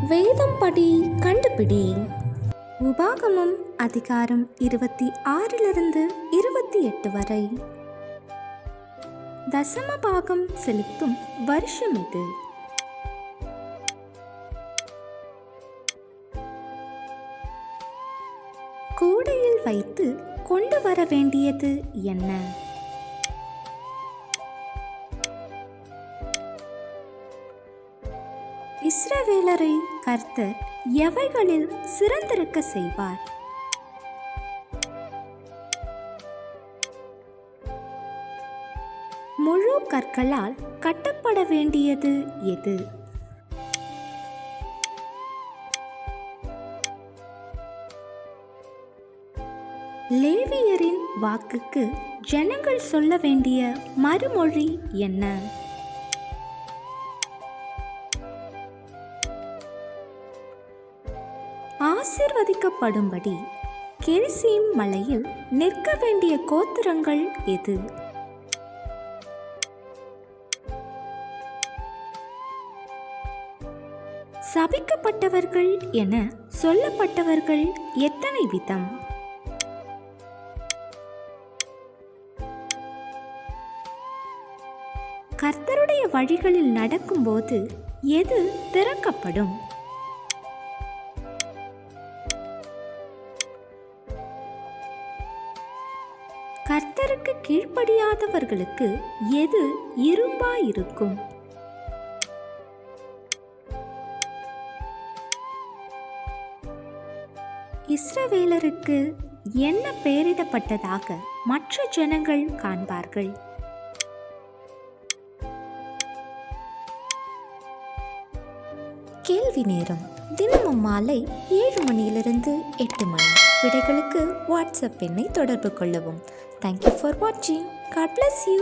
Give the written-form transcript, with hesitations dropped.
வேதம் படி கண்டுபிடி. உபாகமம் அதிகாரம் 26 28 வரை. தசம பாகம் செலுத்தும் வருஷம் இது. கூடையில் வைத்து கொண்டு வர வேண்டியது என்ன? இஸ்ரவேலரை கர்த்தர் எவைகளில் சிறந்திருக்க செய்வார்? முழு கற்களால் கட்டப்பட வேண்டியது எது? லேவியரின் வாக்குக்கு ஜனங்கள் சொல்ல வேண்டிய மறுமொழி என்ன? ஆசீர்வதிக்கப்படும்படி கெரிசீம் மலையில் நிற்க வேண்டிய கோத்திரங்கள் எது? சபிக்கப்பட்டவர்கள் என சொல்லப்பட்டவர்கள் எத்தனை விதம்? கர்த்தருடைய வழிகளில் நடக்கும்போது எது திறக்கப்படும்? கர்த்தருக்கு கீழ்ப்படியாதவர்களுக்கு எது இரும்பாயிருக்கும்? இஸ்ரவேலருக்கு என்ன பெயரிடப்பட்டதாக மற்ற ஜனங்கள் காண்பார்கள்? கேள்வி நேரம். தினமும் மாலை 7 மணியிலிருந்து 8 மணி. விடைகளுக்கு வாட்ஸ்அப் எண்ணை தொடர்பு கொள்ளவும். தேங்க்யூ ஃபார் வாட்சிங். God bless you.